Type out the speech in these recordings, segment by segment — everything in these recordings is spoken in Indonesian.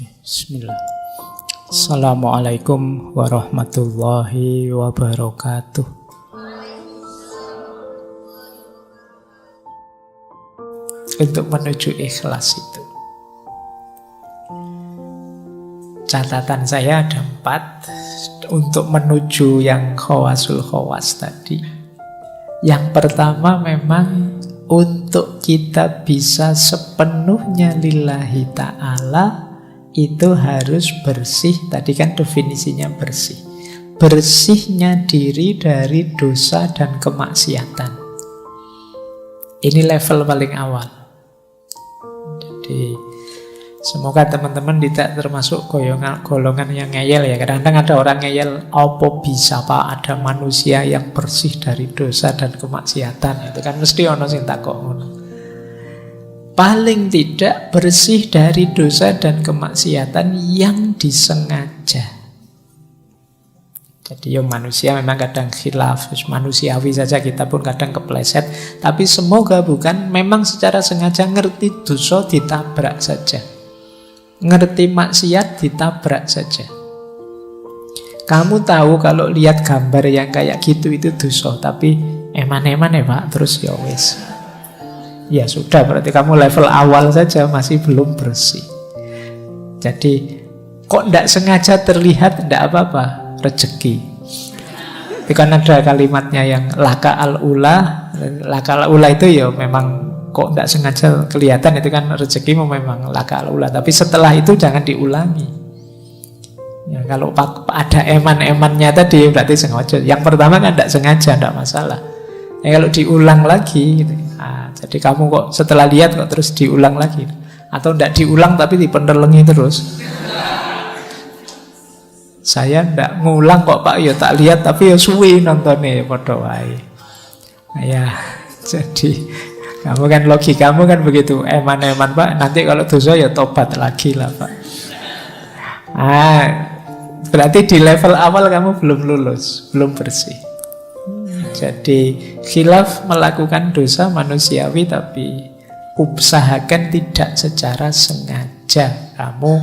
Bismillah. Assalamualaikum warahmatullahi wabarakatuh. Untuk menuju ikhlas itu, catatan saya ada 4 untuk menuju yang khawasul khawas tadi. Yang pertama memang untuk kita bisa sepenuhnya lillahi ta'ala itu harus bersih. Tadi kan definisinya bersih. Bersihnya diri dari dosa dan kemaksiatan. Ini level paling awal. Jadi semoga teman-teman tidak termasuk golongan yang ngeyel ya. Kadang-kadang ada orang ngeyel, apa bisa Pak ada manusia yang bersih dari dosa dan kemaksiatan. Itu kan mesti ono sing takok ngono. Paling tidak bersih dari dosa dan kemaksiatan yang disengaja. Jadi ya manusia memang kadang khilaf, manusiawi saja kita pun kadang kepleset. Tapi semoga bukan memang secara sengaja ngerti dosa ditabrak saja. Ngerti maksiat ditabrak saja. Kamu tahu kalau lihat gambar yang kayak gitu itu dosa, tapi eman-eman ya Pak, terus ya wis. Ya sudah, berarti kamu level awal saja masih belum bersih. Jadi kok tidak sengaja terlihat tidak apa-apa, rezeki. Itu kan ada kalimatnya yang laka al-ula. Laka al-ula itu ya memang kok tidak sengaja kelihatan, itu kan rezekimu memang laka al-ula. Tapi setelah itu jangan diulangi. Ya, kalau ada eman-emannya tadi berarti sengaja. Yang pertama kan tidak sengaja, tidak masalah. Ya, kalau diulang lagi gitu. Jadi kamu kok setelah lihat kok terus diulang lagi, atau tidak diulang tapi dipendelengi terus. Saya tidak ngulang kok Pak, ya tak lihat tapi ya suwi nontonnya padha wae. Ya, jadi kamu kan logikamu kan begitu, eman-eman Pak, nanti kalau dosa ya tobat lagi lah Pak. Berarti di level awal kamu belum lulus, belum bersih. Jadi khilaf melakukan dosa manusiawi, tapi usahakan tidak secara sengaja kamu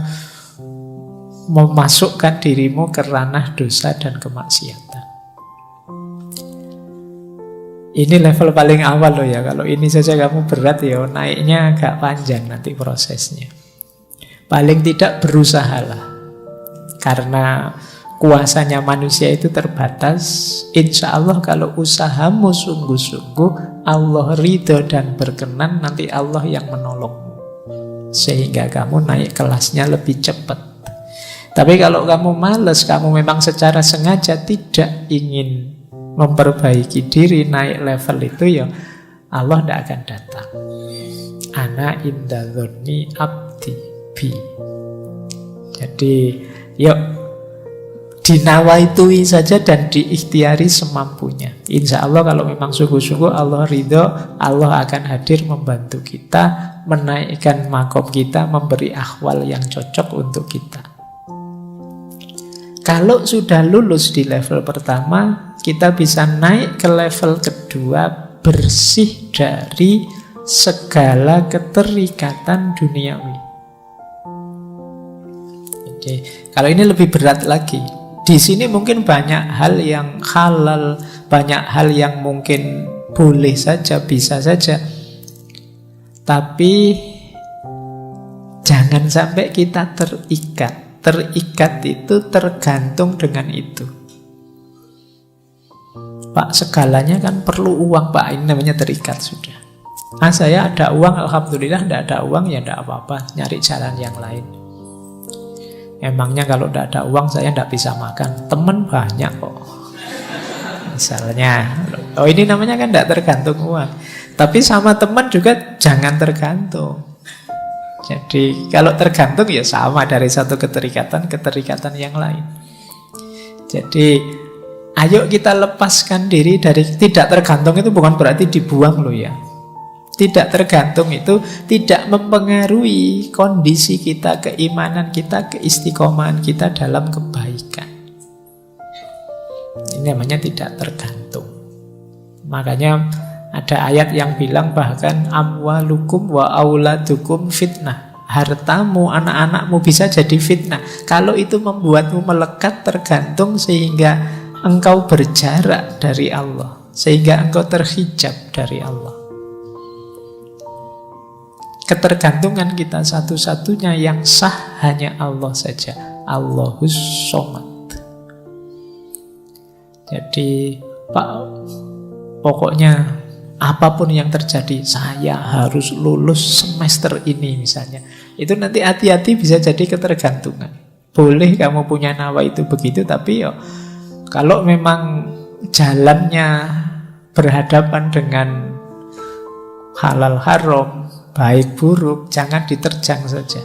memasukkan dirimu ke ranah dosa dan kemaksiatan. Ini level paling awal loh ya. Kalau ini saja kamu berat ya, naiknya agak panjang nanti prosesnya. Paling tidak berusahalah. Karena kuasanya manusia itu terbatas. Insya Allah kalau usahamu sungguh-sungguh, Allah ridho dan berkenan, nanti Allah yang menolongmu. Sehingga kamu naik kelasnya lebih cepat. Tapi kalau kamu malas, kamu memang secara sengaja tidak ingin memperbaiki diri, naik level itu, ya Allah tidak akan datang. Ana inda dzonni abdi bi. Jadi yuk dinawaitui saja dan diikhtiari semampunya. Insya Allah kalau memang sungguh-sungguh Allah ridho, Allah akan hadir membantu kita, menaikkan makom kita, memberi akhwal yang cocok untuk kita. Kalau sudah lulus di level pertama, kita bisa naik ke level kedua, bersih dari segala keterikatan duniawi. Jadi kalau ini lebih berat lagi. Di sini mungkin banyak hal yang halal, banyak hal yang mungkin boleh saja, bisa saja. Tapi jangan sampai kita terikat. Terikat itu tergantung dengan itu. Pak, segalanya kan perlu uang Pak, ini namanya terikat sudah. Saya ada uang, alhamdulillah. Tidak ada uang, ya tidak apa-apa, nyari jalan yang lain. Emangnya kalau tidak ada uang saya tidak bisa makan? Teman banyak kok. Misalnya, ini namanya kan tidak tergantung uang. Tapi sama teman juga jangan tergantung. Jadi kalau tergantung ya sama, dari satu keterikatan yang lain. Jadi ayo kita lepaskan diri dari tidak tergantung. Itu bukan berarti dibuang loh ya. Tidak tergantung itu tidak mempengaruhi kondisi kita, keimanan kita, keistiqomahan kita dalam kebaikan. Ini namanya tidak tergantung. Makanya ada ayat yang bilang bahkan amwalukum wa auladukum fitnah. hartamu, anak-anakmu bisa jadi fitnah. Kalau itu membuatmu melekat, tergantung, sehingga engkau berjarak dari Allah, sehingga engkau terhijab dari Allah. Ketergantungan kita satu-satunya yang sah hanya Allah saja. Allahus Somad. Jadi pokoknya apapun yang terjadi, saya harus lulus semester ini misalnya. Itu nanti hati-hati bisa jadi ketergantungan. Boleh kamu punya nawa itu begitu, tapi kalau memang jalannya berhadapan dengan halal haram, baik buruk, jangan diterjang saja.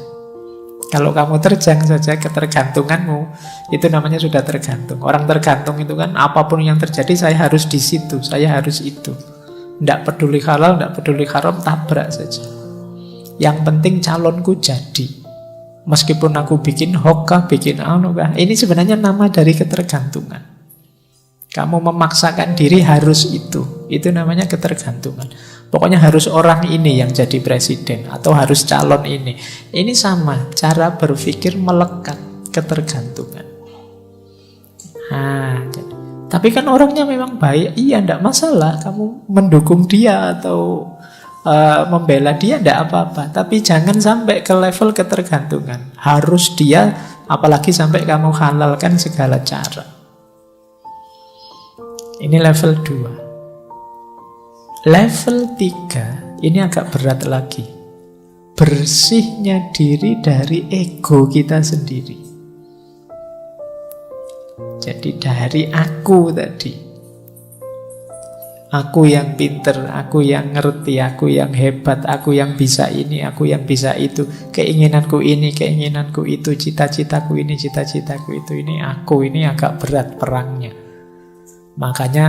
Kalau kamu terjang saja ketergantunganmu, itu namanya sudah tergantung. Orang tergantung itu kan apapun yang terjadi saya harus di situ, saya harus itu. Tidak peduli halal, tidak peduli haram, tabrak saja. Yang penting calonku jadi. Meskipun aku bikin hokkah, bikin anukah, ini sebenarnya nama dari ketergantungan. Kamu memaksakan diri harus itu namanya ketergantungan. Pokoknya harus orang ini yang jadi presiden, atau harus calon ini. Ini sama, cara berpikir melekat, ketergantungan. Tapi kan orangnya memang baik, iya tidak masalah. Kamu mendukung dia atau membela dia, tidak apa-apa. Tapi jangan sampai ke level ketergantungan. Harus dia, apalagi sampai kamu halalkan segala cara. Ini level 2. Level 3 ini agak berat lagi. Bersihnya diri dari ego kita sendiri. Jadi dari aku tadi. Aku yang pinter, aku yang ngerti, aku yang hebat, aku yang bisa ini, aku yang bisa itu. Keinginanku ini, keinginanku itu, cita-citaku ini, cita-citaku itu. Ini aku, ini agak berat perangnya. Makanya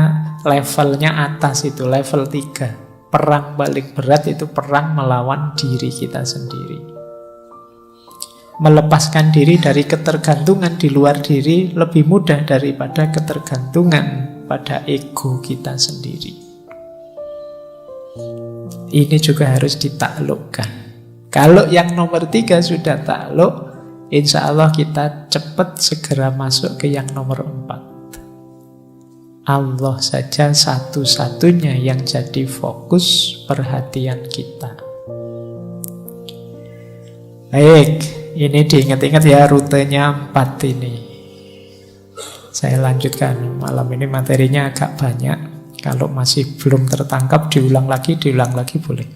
levelnya atas itu, level 3. Perang paling berat itu perang melawan diri kita sendiri. Melepaskan diri dari ketergantungan di luar diri lebih mudah daripada ketergantungan pada ego kita sendiri. Ini juga harus ditaklukkan. Kalau yang nomor 3 sudah takluk, insya Allah kita cepat segera masuk ke yang nomor 4. Allah saja satu-satunya yang jadi fokus perhatian kita. Baik, ini diingat-ingat ya rutenya 4 ini. Saya lanjutkan, malam ini materinya agak banyak. Kalau masih belum tertangkap, diulang lagi boleh.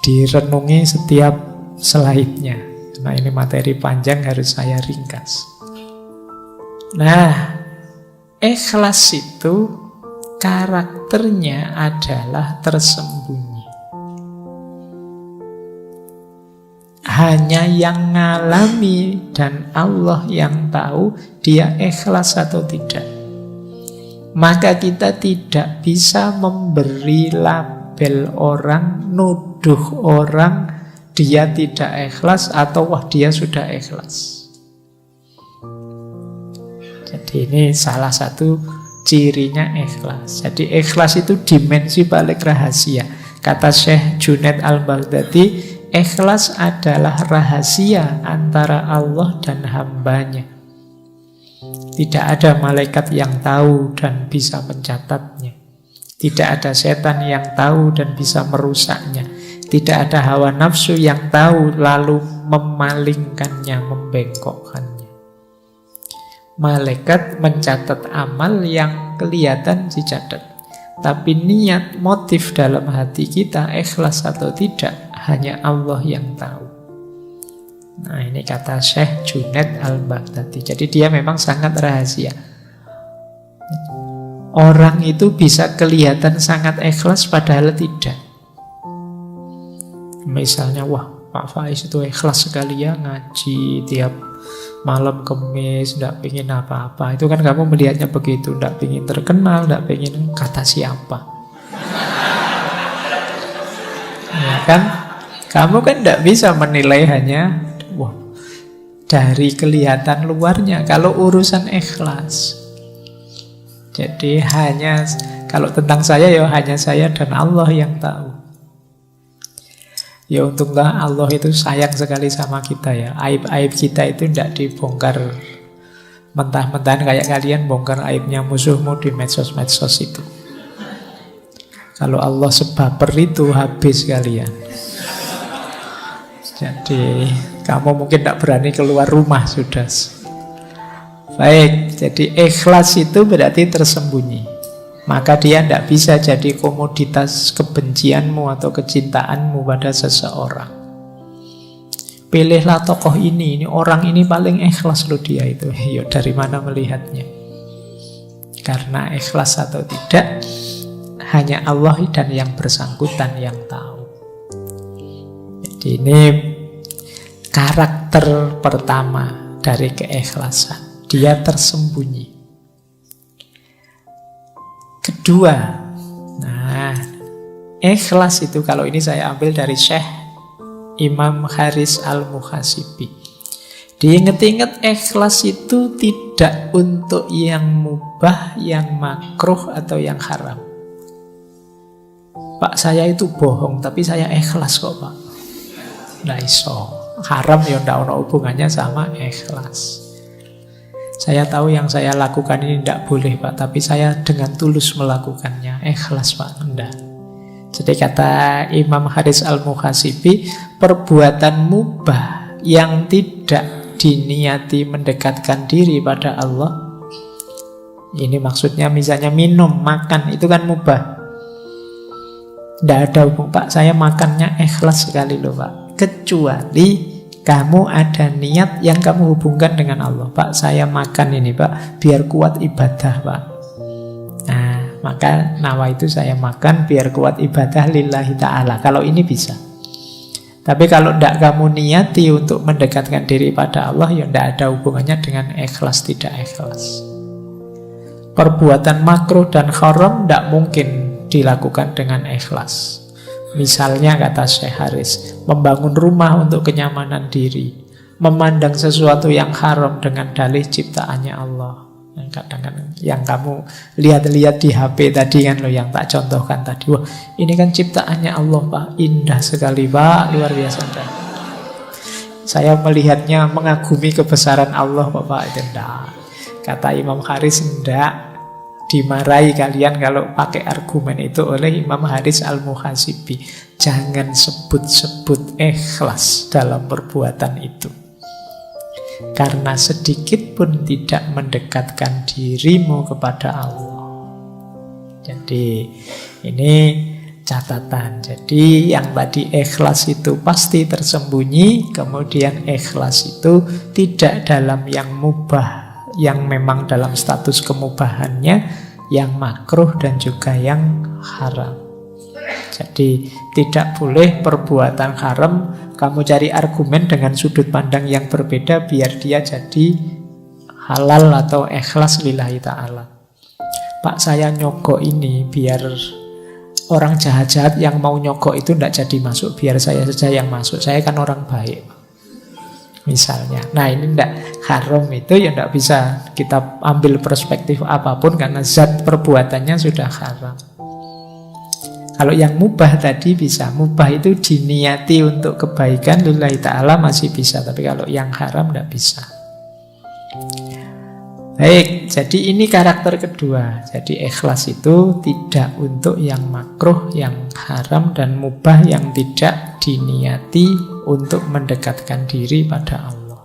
Direnungi setiap slide-nya. Nah, ini materi panjang harus saya ringkas. Nah, ikhlas itu karakternya adalah tersembunyi. Hanya yang ngalami dan Allah yang tahu dia ikhlas atau tidak. Maka kita tidak bisa memberi label orang, nuduh orang dia tidak ikhlas atau wah dia sudah ikhlas. Jadi ini salah satu cirinya ikhlas. Jadi ikhlas itu dimensi paling rahasia. Kata Syekh Junaid Al-Baghdadi, ikhlas adalah rahasia antara Allah dan hambanya. Tidak ada malaikat yang tahu dan bisa mencatatnya. Tidak ada setan yang tahu dan bisa merusaknya. Tidak ada hawa nafsu yang tahu lalu memalingkannya, membengkokkannya. Malaikat mencatat amal yang kelihatan dicatat. Tapi niat, motif dalam hati kita ikhlas atau tidak, hanya Allah yang tahu. Nah, ini kata Syekh Junaid Al-Baghdadi. Jadi dia memang sangat rahasia. Orang itu bisa kelihatan sangat ikhlas padahal tidak. Misalnya, wah Pak Faiz itu ikhlas sekali ya ngaji tiap malam Kemis, tidak pengen apa-apa. Itu kan kamu melihatnya begitu, tidak pengen terkenal, tidak pengen kata siapa. Ya kan? Kamu kan tidak bisa menilai hanya dari kelihatan luarnya. Kalau urusan ikhlas, jadi hanya kalau tentang saya ya hanya saya dan Allah yang tahu. Ya untunglah Allah itu sayang sekali sama kita ya. Aib-aib kita itu tidak dibongkar mentah-mentahan kayak kalian bongkar aibnya musuhmu di medsos-medsos itu. Kalau Allah sebaper itu habis kalian. Jadi kamu mungkin tidak berani keluar rumah sudah. Baik, jadi ikhlas itu berarti tersembunyi. Maka dia tidak bisa jadi komoditas kebencianmu atau kecintaanmu pada seseorang. Pilihlah tokoh ini orang ini paling ikhlas loh dia itu. Ya dari mana melihatnya? Karena ikhlas atau tidak, hanya Allah dan yang bersangkutan yang tahu. Jadi ini karakter pertama dari keikhlasan. Dia tersembunyi. Kedua, nah, ikhlas itu kalau ini saya ambil dari Syekh Imam Haris Al-Muhasibi. Diingat-ingat ikhlas itu tidak untuk yang mubah, yang makruh atau yang haram. Pak, saya itu bohong tapi saya ikhlas kok, Pak. Nggak iso. Haram ya ndak ono hubungannya sama ikhlas. Saya tahu yang saya lakukan ini tidak boleh, Pak, tapi saya dengan tulus melakukannya. Ikhlas, Pak, enggak. Jadi kata Imam Haris Al-Muhasibi, perbuatan mubah yang tidak diniati mendekatkan diri pada Allah, ini maksudnya misalnya minum, makan, itu kan mubah. Tidak ada hubung, Pak, saya makannya ikhlas sekali loh, Pak. Kecuali kamu ada niat yang kamu hubungkan dengan Allah. Pak, saya makan ini, Pak, biar kuat ibadah, Pak. Nah, maka nawa itu saya makan biar kuat ibadah lillahi ta'ala. Kalau ini bisa. Tapi kalau tidak kamu niati untuk mendekatkan diri pada Allah, ya tidak ada hubungannya dengan ikhlas tidak ikhlas. Perbuatan makruh dan haram tidak mungkin dilakukan dengan ikhlas. Misalnya kata Syekh Haris, membangun rumah untuk kenyamanan diri, memandang sesuatu yang haram dengan dalih ciptaannya Allah. Yang kadang-kadang yang kamu lihat-lihat di HP tadi kan loh, yang tak contohkan tadi. Wah, ini kan ciptaannya Allah, Pak. Indah sekali, Pak. Luar biasa indah. Saya melihatnya mengagumi kebesaran Allah, Pak. Itu enggak. Kata Imam Haris, enggak. Dimarahi kalian kalau pakai argumen itu oleh Imam Haris Al-Muhasibi. Jangan sebut-sebut ikhlas dalam perbuatan itu, karena sedikit pun tidak mendekatkan dirimu kepada Allah. Jadi ini catatan. Jadi yang tadi ikhlas itu pasti tersembunyi, kemudian ikhlas itu tidak dalam yang mubah, yang memang dalam status kemubahannya, yang makruh dan juga yang haram. Jadi tidak boleh perbuatan haram kamu cari argumen dengan sudut pandang yang berbeda biar dia jadi halal atau ikhlas lillahi ta'ala. Pak, saya nyogok ini biar orang jahat-jahat yang mau nyogok itu tidak jadi masuk, biar saya saja yang masuk, saya kan orang baik misalnya. Nah ini tidak haram, itu ya tidak bisa kita ambil perspektif apapun karena zat perbuatannya sudah haram. Kalau yang mubah tadi bisa, mubah itu diniati untuk kebaikan lillahi ta'ala masih bisa, tapi kalau yang haram tidak bisa. Baik, jadi ini karakter kedua. Jadi ikhlas itu tidak untuk yang makruh, yang haram, dan mubah yang tidak diniati untuk mendekatkan diri pada Allah.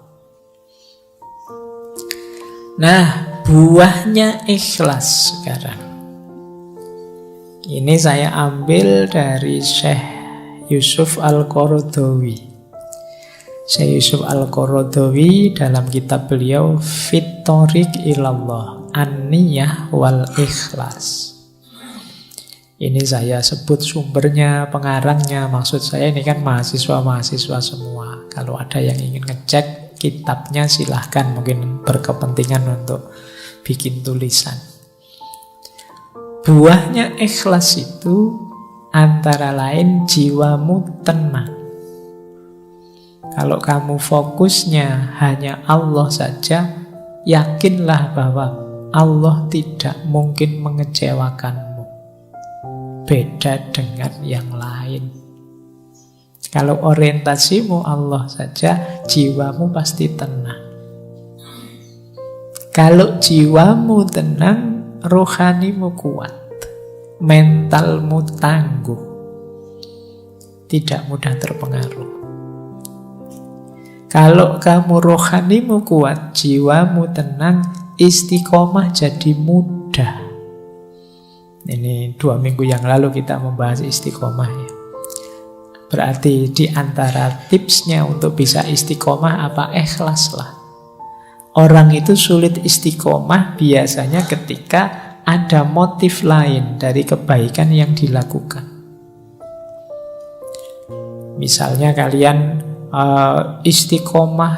Nah, buahnya ikhlas sekarang. Ini saya ambil dari Syekh Yusuf Al-Qaradawi. Syekh Yusuf Al-Qaradawi dalam kitab beliau Fit Thoriq Ilallah, An-Niyah wal Ikhlas. Ini saya sebut sumbernya, pengarangnya. Maksud saya ini kan mahasiswa-mahasiswa semua. Kalau ada yang ingin ngecek kitabnya silahkan, mungkin berkepentingan untuk bikin tulisan. Buahnya ikhlas itu antara lain jiwamu tenang. Kalau kamu fokusnya hanya Allah saja, yakinlah bahwa Allah tidak mungkin mengecewakanmu. Beda dengan yang lain. Kalau orientasimu Allah saja, jiwamu pasti tenang. Kalau jiwamu tenang, rohanimu kuat, mentalmu tangguh, tidak mudah terpengaruh. Kalau kamu rohanimu kuat, jiwamu tenang, istiqomah jadi mudah. Ini 2 minggu yang lalu kita membahas istiqomah ya. Berarti di antara tipsnya untuk bisa istiqomah apa? Ikhlaslah. Orang itu sulit istiqomah biasanya ketika ada motif lain dari kebaikan yang dilakukan. Misalnya kalian istiqomah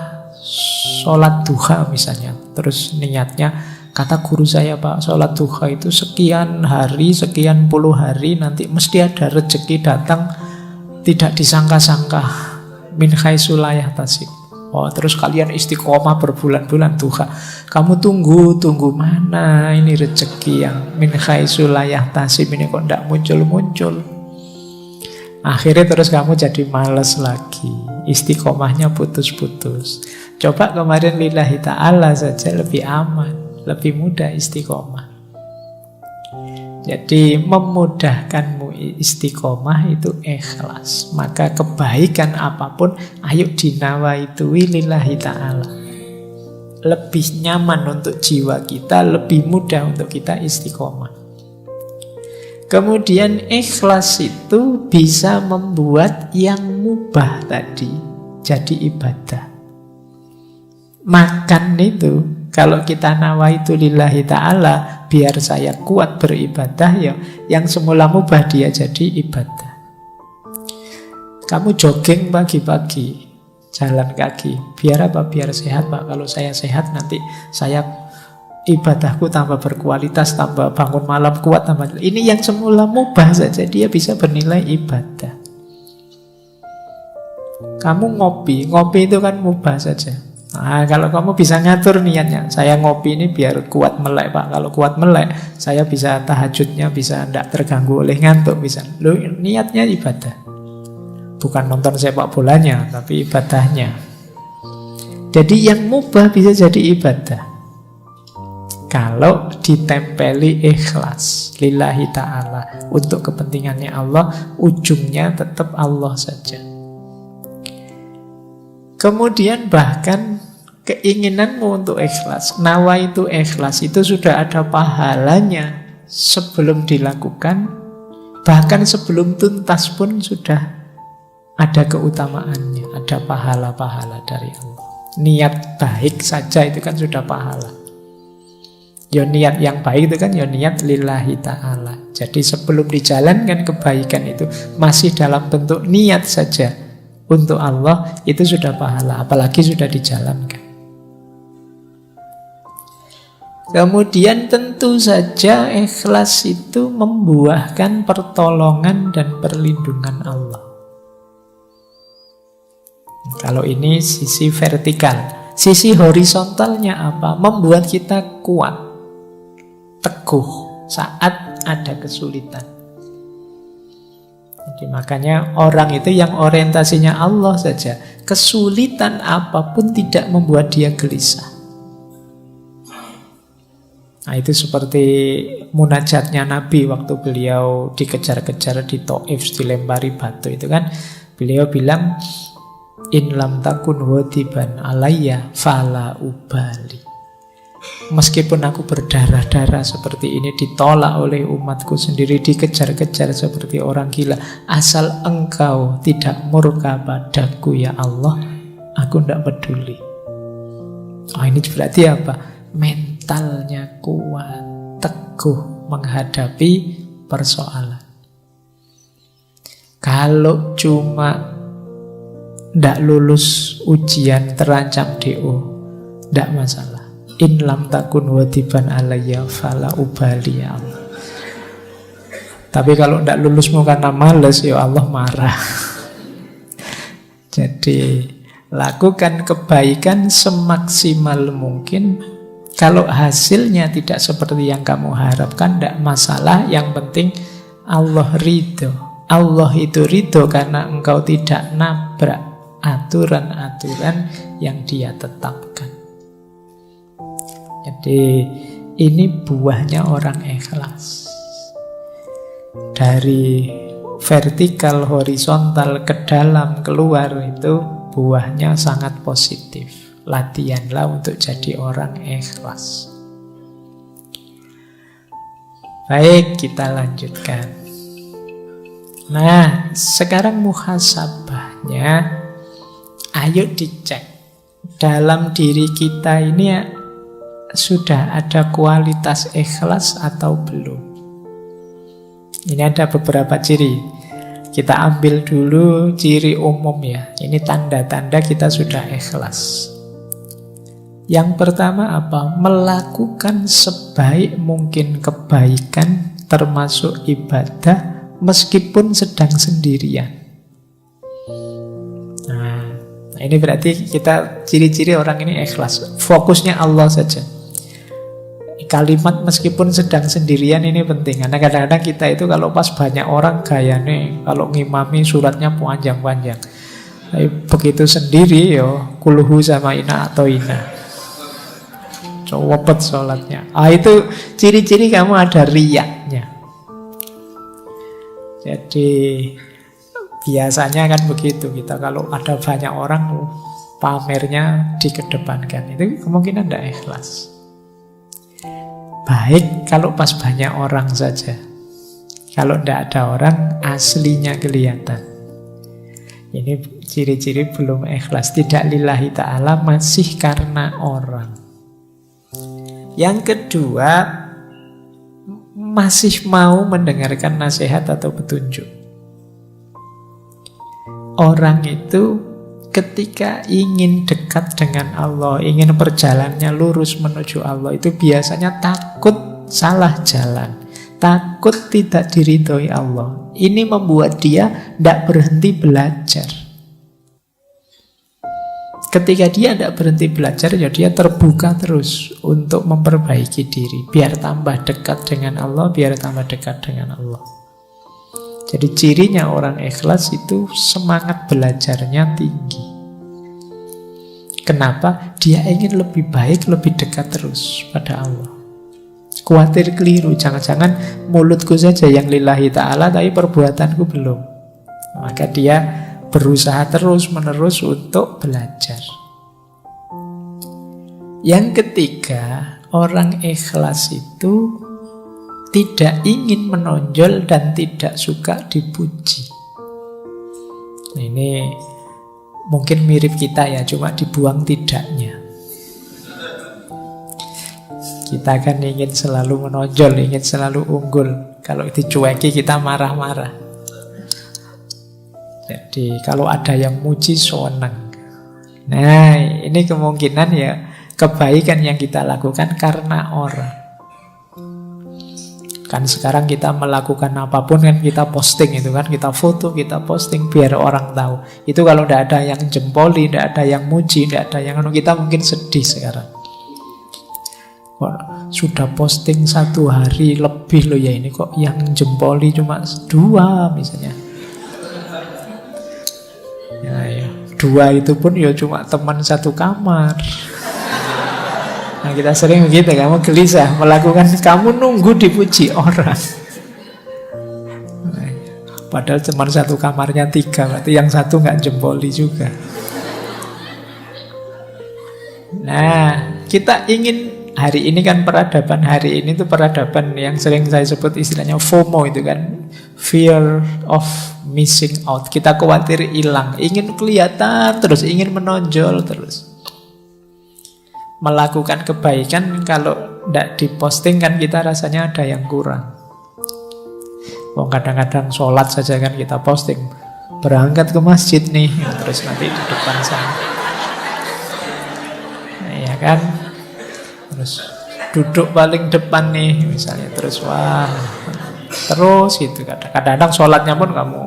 sholat duha misalnya, terus niatnya, kata guru saya Pak, sholat duha itu sekian hari, sekian puluh hari, nanti mesti ada rezeki datang tidak disangka-sangka, min haitsu la yahtasib. Oh, terus kalian istiqomah berbulan-bulan duha. Kamu tunggu mana ini rezeki yang min haitsu la yahtasib ini kok tidak muncul-muncul. Akhirnya terus kamu jadi malas lagi, istiqomahnya putus-putus. Coba kemarin lillahi ta'ala saja lebih aman, lebih mudah istiqomah. Jadi memudahkanmu istiqomah itu ikhlas. Maka kebaikan apapun, ayo dinawaitui lillahi ta'ala. Lebih nyaman untuk jiwa kita, lebih mudah untuk kita istiqomah. Kemudian ikhlas itu bisa membuat yang mubah tadi jadi ibadah. Makan itu, kalau kita nawaitu lillahi ta'ala, biar saya kuat beribadah, ya, yang semula mubah dia jadi ibadah. Kamu jogging pagi-pagi, jalan kaki, biar apa? Biar sehat Pak. Kalau saya sehat nanti saya ibadahku tambah berkualitas, tambah bangun malam kuat, tambah. Ini yang semula mubah saja dia bisa bernilai ibadah. Kamu ngopi itu kan mubah saja. Nah, kalau kamu bisa ngatur niatnya, saya ngopi ini biar kuat melek Pak. Kalau kuat melek, saya bisa tahajudnya, bisa tidak terganggu oleh ngantuk, bisa. Loh, niatnya ibadah. Bukan nonton sepak bolanya, tapi ibadahnya. Jadi yang mubah bisa jadi ibadah kalau ditempeli ikhlas lillahi ta'ala, untuk kepentingannya Allah, ujungnya tetap Allah saja. Kemudian bahkan keinginanmu untuk ikhlas, nawa itu ikhlas, itu sudah ada pahalanya sebelum dilakukan, bahkan sebelum tuntas pun sudah ada keutamaannya, ada pahala-pahala dari Allah. Niat baik saja itu kan sudah pahala. Ya niat yang baik itu kan ya niat lillahi ta'ala. Jadi sebelum dijalankan kebaikan itu masih dalam bentuk niat saja untuk Allah, itu sudah pahala, apalagi sudah dijalankan. Kemudian tentu saja ikhlas itu membuahkan pertolongan dan perlindungan Allah. Kalau ini sisi vertikal. Sisi horizontalnya apa? Membuat kita kuat, teguh saat ada kesulitan. Jadi makanya orang itu yang orientasinya Allah saja, kesulitan apapun tidak membuat dia gelisah. Nah, itu seperti munajatnya Nabi waktu beliau dikejar-kejar di Taif, dilempari batu itu kan. Beliau bilang, in lam takun wadiban alayya fala ubali. Meskipun aku berdarah-darah seperti ini, ditolak oleh umatku sendiri, dikejar-kejar seperti orang gila, asal engkau tidak murka padaku ya Allah, aku tidak peduli. Oh, ini berarti apa? Mentalnya kuat, teguh menghadapi persoalan. Kalau cuma tidak lulus ujian, terancam DO, tidak masalah. In lam takun wadiban alayya fala ubali ya Allah. Tapi kalau tidak lulusmu karena malas, ya Allah marah. Jadi lakukan kebaikan semaksimal mungkin. Kalau hasilnya tidak seperti yang kamu harapkan, tidak masalah. Yang penting Allah ridho, Allah itu ridho karena engkau tidak nabrak aturan-aturan yang Dia tetapkan. Jadi ini buahnya orang ikhlas. Dari vertikal, horizontal, ke dalam, keluar, itu buahnya sangat positif. Latihanlah untuk jadi orang ikhlas. Baik, kita lanjutkan. Nah, sekarang muhasabahnya, ayo dicek. Dalam diri kita ini sudah ada kualitas ikhlas atau belum? Ini ada beberapa ciri. Kita ambil dulu ciri umum ya. Ini tanda-tanda kita sudah ikhlas. Yang pertama apa? Melakukan sebaik mungkin kebaikan termasuk ibadah meskipun sedang sendirian. Nah, ini berarti kita ciri-ciri orang ini ikhlas. Fokusnya Allah saja. Kalimat meskipun sedang sendirian ini penting. Karena kadang-kadang kita itu kalau pas banyak orang gayane, kalau ngimami suratnya panjang-panjang. Tapi begitu sendiri yo, kulhu sama ina atau ina. Cowopet sholatnya. Itu ciri-ciri kamu ada riyaknya. Jadi biasanya kan begitu, kita kalau ada banyak orang pamernya dikedepankan. Itu kemungkinan tidak ikhlas. Baik kalau pas banyak orang saja. Kalau tidak ada orang, aslinya kelihatan. Ini ciri-ciri belum ikhlas. Tidak lillahi ta'ala, masih karena orang. Yang kedua, masih mau mendengarkan nasihat atau petunjuk. Orang itu ketika ingin dekat dengan Allah, ingin perjalanannya lurus menuju Allah, itu biasanya takut salah jalan, takut tidak diridhoi Allah. Ini membuat dia tidak berhenti belajar. Ketika dia tidak berhenti belajar, ya dia terbuka terus untuk memperbaiki diri, biar tambah dekat dengan Allah, biar tambah dekat dengan Allah. Jadi cirinya orang ikhlas itu semangat belajarnya tinggi. Kenapa? Dia ingin lebih baik, lebih dekat terus pada Allah. Khawatir keliru, jangan-jangan mulutku saja yang lillahi ta'ala, tapi perbuatanku belum. Maka dia berusaha terus-menerus untuk belajar. Yang ketiga, orang ikhlas itu tidak ingin menonjol dan tidak suka dipuji. Ini mungkin mirip kita ya, cuma dibuang tidaknya. Kita kan ingin selalu menonjol, ingin selalu unggul. Kalau dicueki kita marah-marah. Jadi kalau ada yang muji, senang. Nah, ini kemungkinan ya kebaikan yang kita lakukan karena orang. Kan sekarang kita melakukan apapun kan kita posting itu kan, kita foto, kita posting biar orang tahu. Itu kalau tidak ada yang jempoli, tidak ada yang muji, tidak ada yang kita mungkin sedih sekarang. Sudah posting 1 hari lebih loh ya, ini kok yang jempoli cuma 2 misalnya. Ya, 2 itu pun ya cuma teman satu kamar. Nah, kita sering begitu, kamu gelisah melakukan, kamu nunggu dipuji orang. Padahal cuma satu kamarnya 3, berarti yang satu nggak jempoli juga. Nah, kita ingin hari ini kan peradaban hari ini tuh peradaban yang sering saya sebut istilahnya FOMO itu kan, fear of missing out. Kita khawatir hilang, ingin kelihatan terus, ingin menonjol terus. Melakukan kebaikan kalau tidak diposting kan kita rasanya ada yang kurang. Kadang-kadang sholat saja kan kita posting, berangkat ke masjid nih, terus nanti di depan sana, nah, ya kan, terus duduk paling depan nih misalnya, terus wah, terus itu kadang-kadang sholatnya pun kamu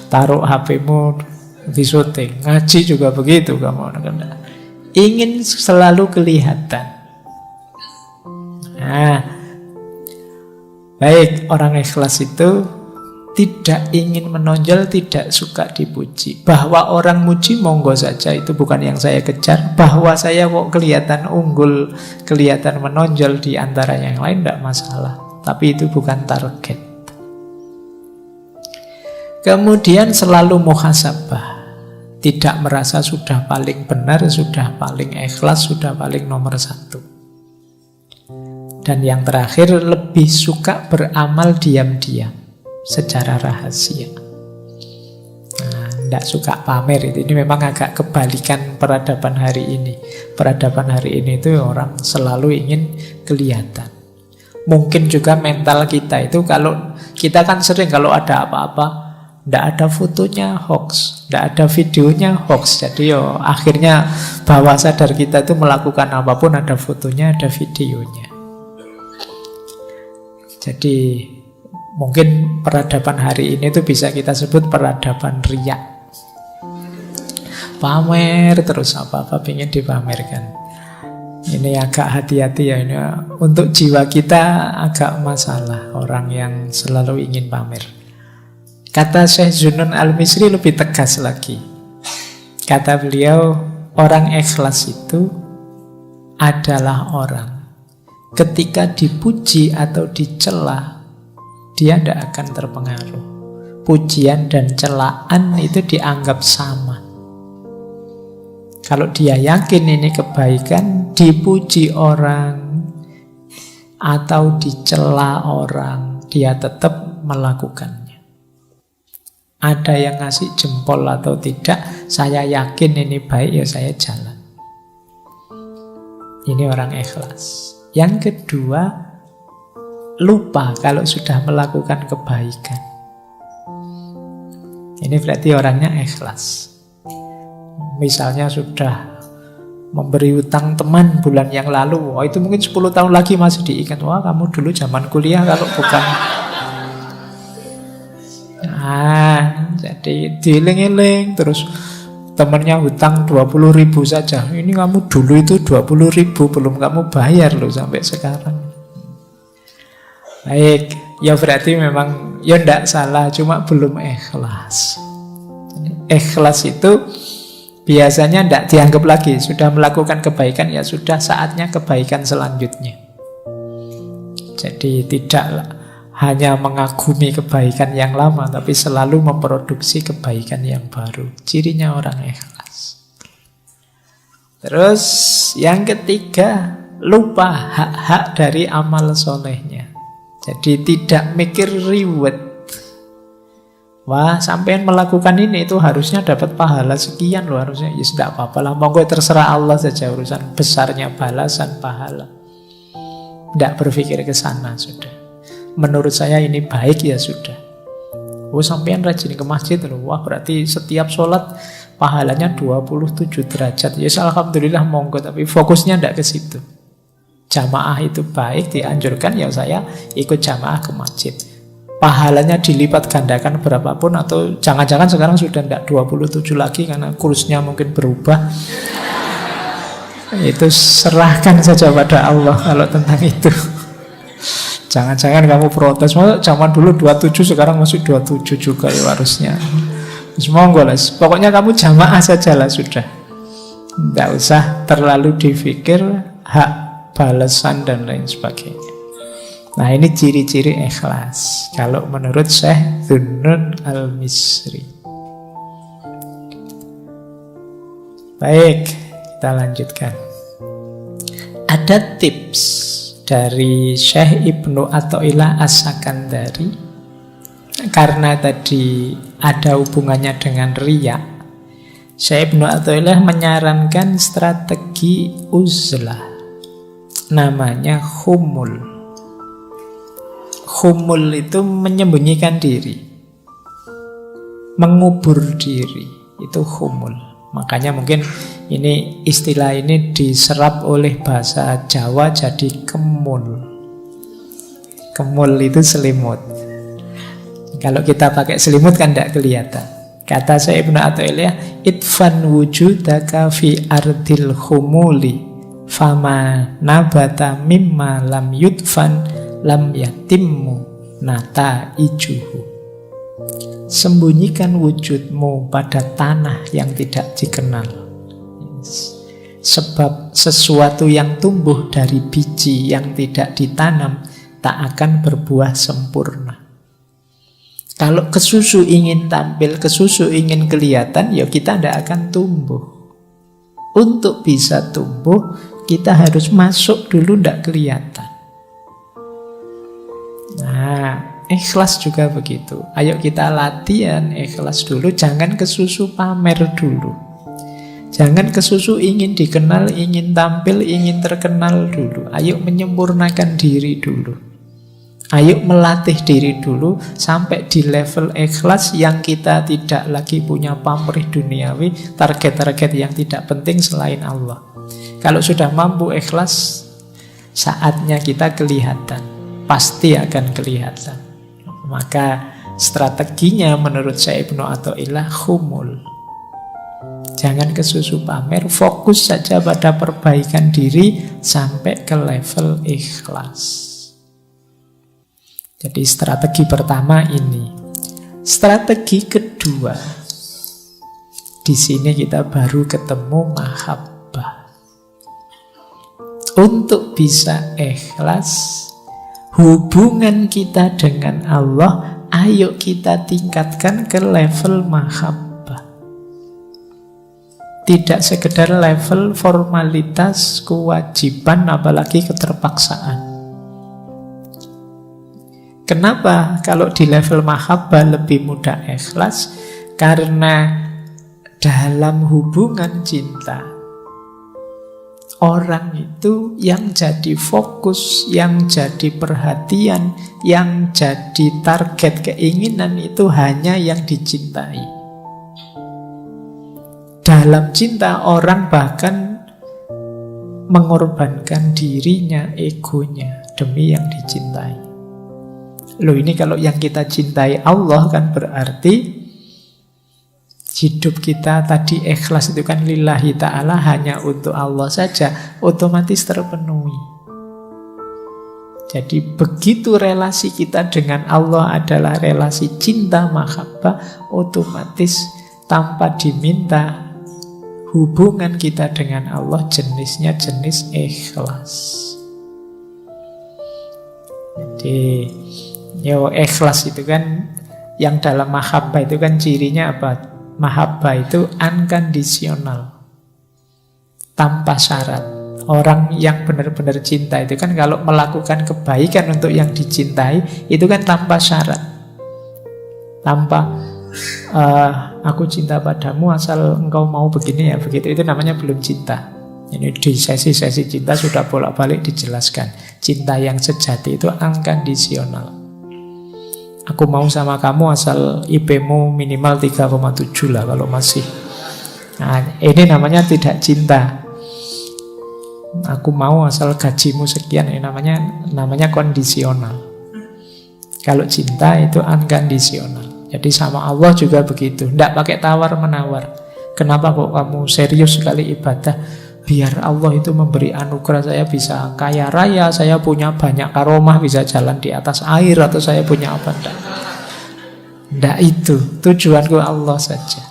taruh HP-mu di syuting, ngaji juga begitu kamu ingin selalu kelihatan. Nah, baik, orang ikhlas itu tidak ingin menonjol, tidak suka dipuji. Bahwa orang muji monggo saja, itu bukan yang saya kejar. Bahwa saya kok kelihatan unggul, kelihatan menonjol di antara yang lain, tidak masalah. Tapi itu bukan target. Kemudian selalu muhasabah. Tidak merasa sudah paling benar, sudah paling ikhlas, sudah paling nomor satu. Dan yang terakhir, lebih suka beramal diam-diam, secara rahasia. Nah, tidak suka pamer itu. Ini memang agak kebalikan peradaban hari ini. Peradaban hari ini itu orang selalu ingin kelihatan. Mungkin juga mental kita itu, kalau kita kan sering kalau ada apa-apa, tidak ada fotonya hoax, tidak ada videonya hoax. Jadi akhirnya bawah sadar kita itu melakukan apapun ada fotonya, ada videonya. Jadi mungkin peradaban hari ini tuh bisa kita sebut peradaban riya. Pamer terus apa-apa pengen dipamerkan. Ini agak hati-hati ya, ini untuk jiwa kita agak masalah orang yang selalu ingin pamer. Kata Syekh Zunun Al-Misri lebih tegas lagi. Kata beliau, orang ikhlas itu adalah orang ketika dipuji atau dicela, dia tidak akan terpengaruh. Pujian dan celaan itu dianggap sama. Kalau dia yakin ini kebaikan, dipuji orang atau dicela orang, dia tetap melakukannya. Ada yang ngasih jempol atau tidak, saya yakin ini baik, ya saya jalan. Ini orang ikhlas. Yang kedua, lupa kalau sudah melakukan kebaikan. Ini berarti orangnya ikhlas. Misalnya sudah memberi utang teman bulan yang lalu, wah itu mungkin 10 tahun lagi masih diingat. Wah kamu dulu zaman kuliah kalau bukan. Jadi dieling-eling terus. Temannya hutang 20.000 saja. Ini kamu dulu itu 20.000 belum kamu bayar loh sampai sekarang. Baik, ya berarti memang ya tidak salah, cuma belum ikhlas. Ikhlas itu biasanya tidak dianggap lagi. Sudah melakukan kebaikan, ya sudah saatnya kebaikan selanjutnya. Jadi tidak hanya mengagumi kebaikan yang lama, tapi selalu memproduksi kebaikan yang baru. Cirinya orang ikhlas. Terus yang ketiga, lupa hak-hak dari amal solehnya. Jadi tidak mikir reward. Wah, sampean melakukan ini itu harusnya dapat pahala sekian loh harusnya. Ya sudah apa-apa lah, monggo terserah Allah saja urusan besarnya balasan pahala. Tidak berpikir ke sana sudah. Menurut saya ini baik, ya sudah. Oh sampean rajin ke masjid loh. Wah berarti setiap sholat pahalanya 27 derajat. Ya alhamdulillah monggo, tapi fokusnya tidak ke situ. Jamaah itu baik, dianjurkan, ya saya ikut jamaah ke masjid. Pahalanya dilipat gandakan berapapun, atau jangan-jangan sekarang sudah tidak 27 lagi karena kursnya mungkin berubah. Itu serahkan saja pada Allah kalau tentang itu. Jangan-jangan kamu protes, zaman dulu 27 sekarang masih 27 juga ya harusnya. Monggo lah, pokoknya kamu jamaah saja lah sudah. Tidak usah terlalu dipikir hak balasan dan lain sebagainya. Nah ini ciri-ciri ikhlas kalau menurut Syekh Zunun Al-Misri. Baik, kita lanjutkan. Ada tips dari Syekh Ibnu Athaillah As-Sakandari. Karena tadi ada hubungannya dengan riya, Syekh Ibnu Athaillah menyarankan strategi uzlah. Namanya khumul. Khumul itu menyembunyikan diri, mengubur diri, itu khumul. Makanya mungkin ini istilah ini diserap oleh bahasa Jawa jadi kemul. Kemul itu selimut. Kalau kita pakai selimut kan tidak kelihatan. Kata saya Ibnu Athaillah, idfan wujudaka fi ardil khumuli, fama nabata mimma lam yudfan lam yatimmu nata ijuhu. Sembunyikan wujudmu pada tanah yang tidak dikenal. Sebab sesuatu yang tumbuh dari biji yang tidak ditanam tak akan berbuah sempurna. Kalau kesusu ingin tampil, kesusu ingin kelihatan, ya kita tidak akan tumbuh. Untuk bisa tumbuh, kita harus masuk dulu tidak kelihatan. Nah, ikhlas juga begitu. Ayo kita latihan ikhlas dulu, jangan kesusu pamer dulu. Jangan kesusu ingin dikenal, ingin tampil, ingin terkenal dulu. Ayo menyempurnakan diri dulu. Ayo melatih diri dulu sampai di level ikhlas yang kita tidak lagi punya pamrih duniawi, target-target yang tidak penting selain Allah. Kalau sudah mampu ikhlas, saatnya kita kelihatan. Pasti akan kelihatan. Maka strateginya menurut saya Ibnu Athaillah khumul. Jangan kesusu pamer, fokus saja pada perbaikan diri sampai ke level ikhlas. Jadi strategi pertama ini. Strategi kedua, di sini kita baru ketemu mahabbah. Untuk bisa ikhlas, hubungan kita dengan Allah, ayo kita tingkatkan ke level mahabbah. Tidak sekedar level formalitas, kewajiban, apalagi keterpaksaan. Kenapa kalau di level mahabbah lebih mudah ikhlas? Karena dalam hubungan cinta, orang itu yang jadi fokus, yang jadi perhatian, yang jadi target keinginan itu hanya yang dicintai. Dalam cinta orang bahkan mengorbankan dirinya, egonya demi yang dicintai. Loh, ini kalau yang kita cintai Allah kan berarti hidup kita tadi ikhlas itu kan lillahi ta'ala, hanya untuk Allah saja, otomatis terpenuhi. Jadi begitu relasi kita dengan Allah adalah relasi cinta mahabbah, otomatis tanpa diminta hubungan kita dengan Allah jenisnya jenis ikhlas. Jadi ikhlas itu kan yang dalam mahabbah itu kan cirinya apa? Mahabbah itu unconditional, tanpa syarat. Orang yang benar-benar cinta itu kan kalau melakukan kebaikan untuk yang dicintai itu kan tanpa syarat, tanpa aku cinta padamu asal engkau mau begini ya begitu, itu namanya belum cinta. Ini di sesi-sesi cinta sudah bolak-balik dijelaskan. Cinta yang sejati itu unconditional. Aku mau sama kamu asal IP-mu minimal 3,7 lah kalau masih. Nah, ini namanya tidak cinta. Aku mau asal gajimu sekian, ini namanya kondisional. Kalau cinta itu unconditional. Jadi sama Allah juga begitu, tidak pakai tawar-menawar. Kenapa kok kamu serius sekali ibadah? Biar Allah itu memberi anugerah, saya bisa kaya raya, saya punya banyak karomah, bisa jalan di atas air, atau saya punya apa? Tidak itu, tujuanku Allah saja.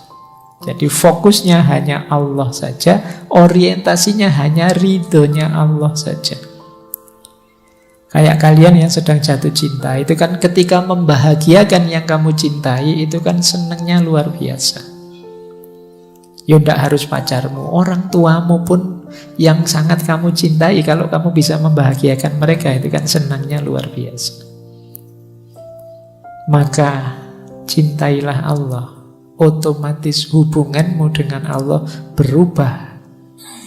Jadi fokusnya hanya Allah saja, orientasinya hanya ridhonya Allah saja. Kayak kalian yang sedang jatuh cinta, itu kan ketika membahagiakan yang kamu cintai, itu kan senangnya luar biasa. Ya tidak harus pacarmu, orang tuamu pun yang sangat kamu cintai, kalau kamu bisa membahagiakan mereka, itu kan senangnya luar biasa. Maka cintailah Allah, otomatis hubunganmu dengan Allah berubah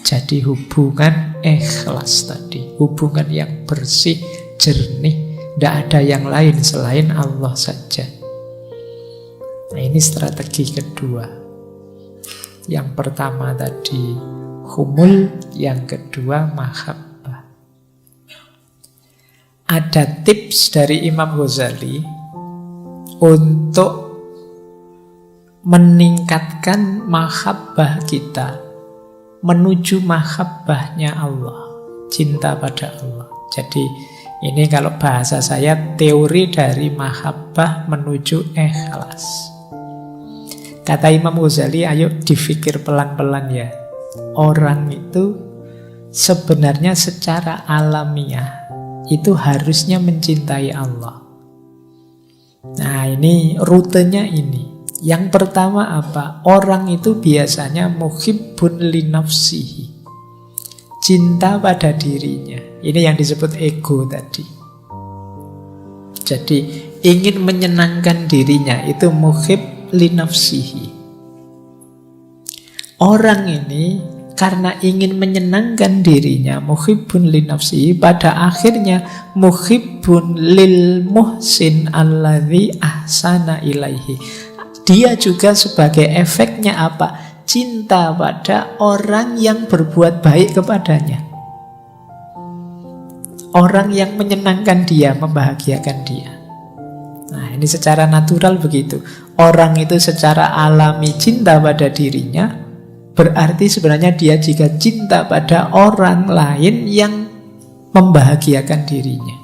jadi hubungan ikhlas tadi, hubungan yang bersih, jernih, tidak ada yang lain selain Allah saja. Nah, ini strategi kedua. Yang pertama tadi humul, yang kedua mahabbah. Ada tips dari Imam Ghazali untuk meningkatkan mahabbah kita menuju mahabbahnya Allah, cinta pada Allah. Jadi Ini kalau bahasa saya teori dari mahabbah menuju ikhlas. Kata Imam Ghazali, ayo dipikir pelan-pelan ya. Orang itu sebenarnya secara alamiah itu harusnya mencintai Allah. Nah, ini rutenya ini. Yang pertama apa? Orang itu biasanya muhibbun li nafsihi. Cinta pada dirinya. Ini yang disebut ego tadi. Jadi ingin menyenangkan dirinya itu muhib li nafsihi. Orang ini karena ingin menyenangkan dirinya, muhibbun li nafsihi, pada akhirnya muhibbun lil muhsin alladzi ahsana ilaihi. Dia juga sebagai efeknya apa? Cinta pada orang yang berbuat baik kepadanya. Orang yang menyenangkan dia, membahagiakan dia. Nah, ini secara natural begitu. Orang itu secara alami cinta pada dirinya, berarti sebenarnya dia jika cinta pada orang lain yang membahagiakan dirinya.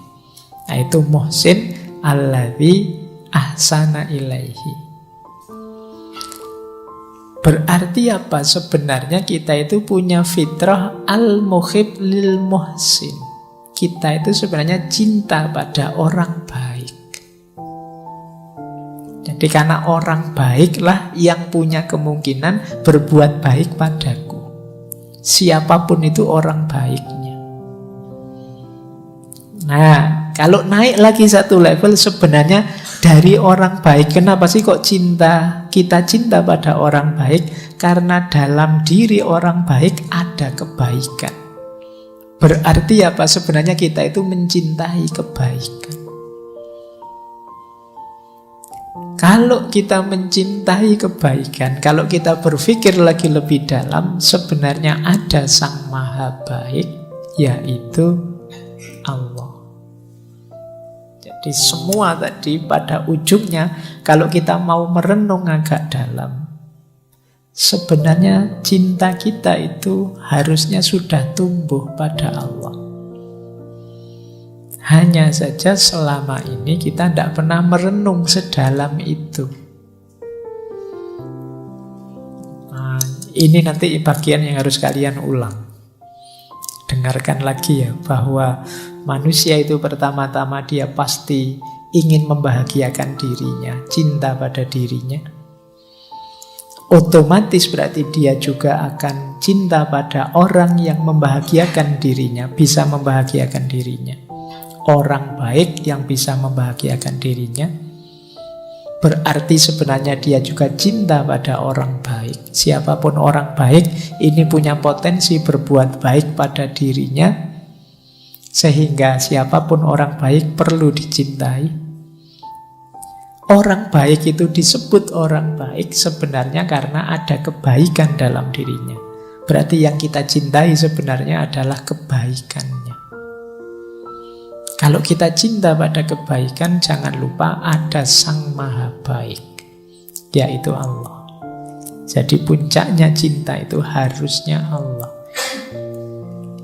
Nah, itu muhsin alladzi ahsana ilaihi. Berarti apa? Sebenarnya kita itu punya fitrah al-muhib lil muhsin. Kita itu sebenarnya cinta pada orang baik. Jadi karena orang baiklah yang punya kemungkinan berbuat baik padaku. Siapapun itu orang baiknya. Nah, kalau naik lagi satu level sebenarnya dari orang baik. Kenapa sih kok kita cinta pada orang baik? Karena dalam diri orang baik ada kebaikan. Berarti apa? Sebenarnya kita itu mencintai kebaikan. Kalau kita mencintai kebaikan, kalau kita berpikir lagi lebih dalam, sebenarnya ada Sang Maha Baik, yaitu Allah. Jadi semua tadi pada ujungnya, kalau kita mau merenung agak dalam, sebenarnya cinta kita itu harusnya sudah tumbuh pada Allah. Hanya saja selama ini kita tidak pernah merenung sedalam itu. Nah, ini nanti bagian yang harus kalian ulang. Dengarkan lagi ya, bahwa manusia itu pertama-tama dia pasti ingin membahagiakan dirinya, cinta pada dirinya. Otomatis berarti dia juga akan cinta pada orang yang membahagiakan dirinya, bisa membahagiakan dirinya. Orang baik yang bisa membahagiakan dirinya, berarti sebenarnya dia juga cinta pada orang baik. Siapapun orang baik, ini punya potensi berbuat baik pada dirinya, sehingga siapapun orang baik perlu dicintai. Orang baik itu disebut orang baik sebenarnya karena ada kebaikan dalam dirinya. Berarti yang kita cintai sebenarnya adalah kebaikannya. Kalau kita cinta pada kebaikan, jangan lupa ada Sang Maha Baik, yaitu Allah. Jadi puncaknya cinta itu harusnya Allah.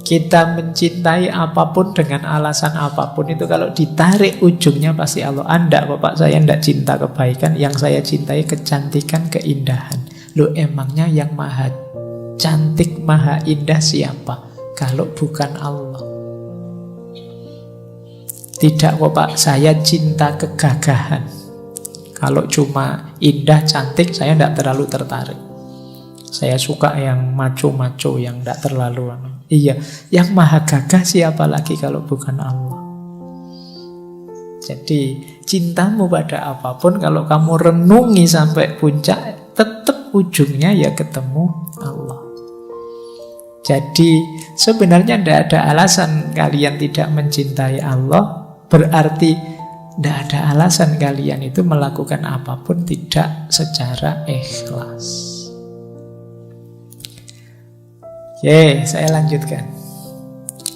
Kita mencintai apapun dengan alasan apapun itu kalau ditarik ujungnya pasti Allah. Anda, Bapak, saya tidak cinta kebaikan, yang saya cintai kecantikan, keindahan. Loh, emangnya yang maha cantik, maha indah siapa? Kalau bukan Allah. Tidak kok Pak, saya cinta kegagahan. Kalau cuma indah, cantik, saya tidak terlalu tertarik. Saya suka yang maco-maco, yang tidak terlalu. Iya, yang maha gagah siapa lagi kalau bukan Allah. Jadi cintamu pada apapun, kalau kamu renungi sampai puncak, tetap ujungnya ya ketemu Allah. Jadi sebenarnya tidak ada alasan kalian tidak mencintai Allah. Berarti tidak ada alasan kalian itu melakukan apapun tidak secara ikhlas. Oke, saya lanjutkan.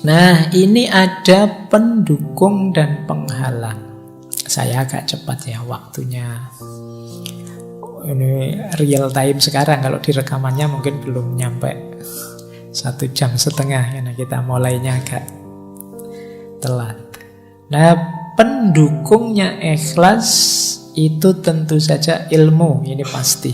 Nah, ini ada pendukung dan penghalang. Saya agak cepat ya waktunya. Ini real time sekarang, kalau di rekamannya mungkin belum nyampe 1,5 jam. Karena kita mulainya agak telat. Nah, pendukungnya ikhlas itu tentu saja ilmu, ini pasti.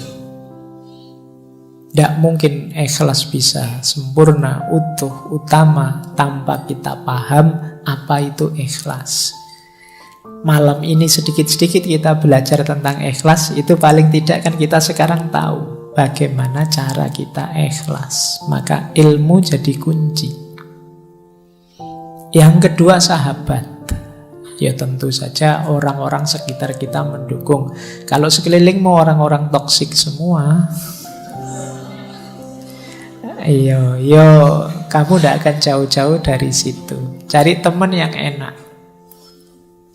Tidak mungkin ikhlas bisa sempurna, utuh, utama tanpa kita paham apa itu ikhlas. Malam ini sedikit-sedikit kita belajar tentang ikhlas, itu paling tidak kan kita sekarang tahu bagaimana cara kita ikhlas. Maka ilmu jadi kunci. Yang kedua, sahabat. Ya tentu saja orang-orang sekitar kita mendukung. Kalau sekelilingmu orang-orang toksik semua, yo kamu tidak akan jauh-jauh dari situ. Cari teman yang enak.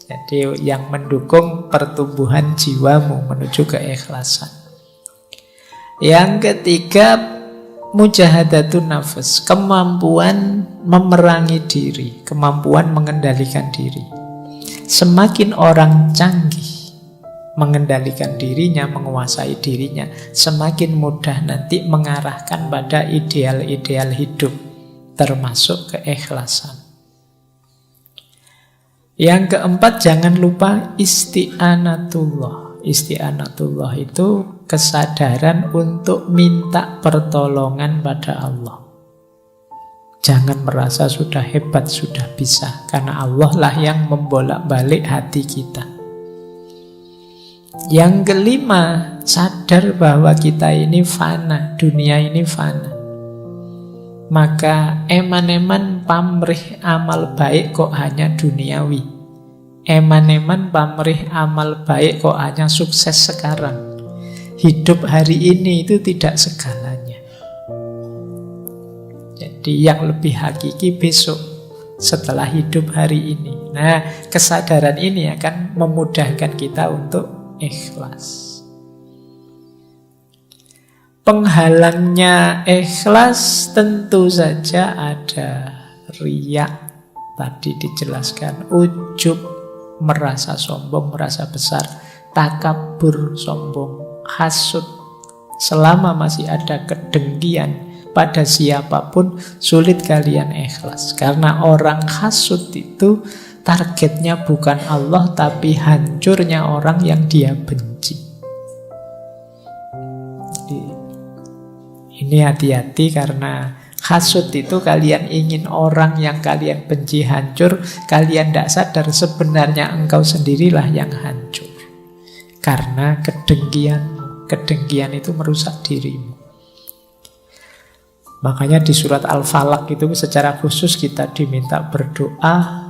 Jadi yang mendukung pertumbuhan jiwamu menuju keikhlasan. Yang ketiga, mujahadatun nafas, kemampuan memerangi diri, kemampuan mengendalikan diri. Semakin orang canggih mengendalikan dirinya, menguasai dirinya, semakin mudah nanti mengarahkan pada ideal-ideal hidup, termasuk keikhlasan. Yang keempat, jangan lupa isti'anatullah. Isti'anatullah itu kesadaran untuk minta pertolongan pada Allah. Jangan merasa sudah hebat, sudah bisa. Karena Allah lah yang membolak-balik hati kita. Yang kelima, sadar bahwa kita ini fana, dunia ini fana. Maka eman-eman pamrih amal baik kok hanya duniawi. Eman-eman pamrih amal baik kok hanya sukses sekarang. Hidup hari ini itu tidak segalanya. Jadi yang lebih hakiki besok setelah hidup hari ini. Nah, kesadaran ini akan memudahkan kita untuk ikhlas. Penghalangnya ikhlas tentu saja ada riya. Tadi dijelaskan ujub, merasa sombong, merasa besar, takabur, sombong, hasud. Selama masih ada kedengkian pada siapapun, sulit kalian ikhlas. Karena orang hasud itu targetnya bukan Allah, tapi hancurnya orang yang dia benci. Jadi, ini hati-hati, karena hasud itu kalian ingin orang yang kalian benci hancur. Kalian tidak sadar sebenarnya engkau sendirilah yang hancur. Karena kedengkian itu merusak dirimu. Makanya di surat Al-Falaq itu secara khusus kita diminta berdoa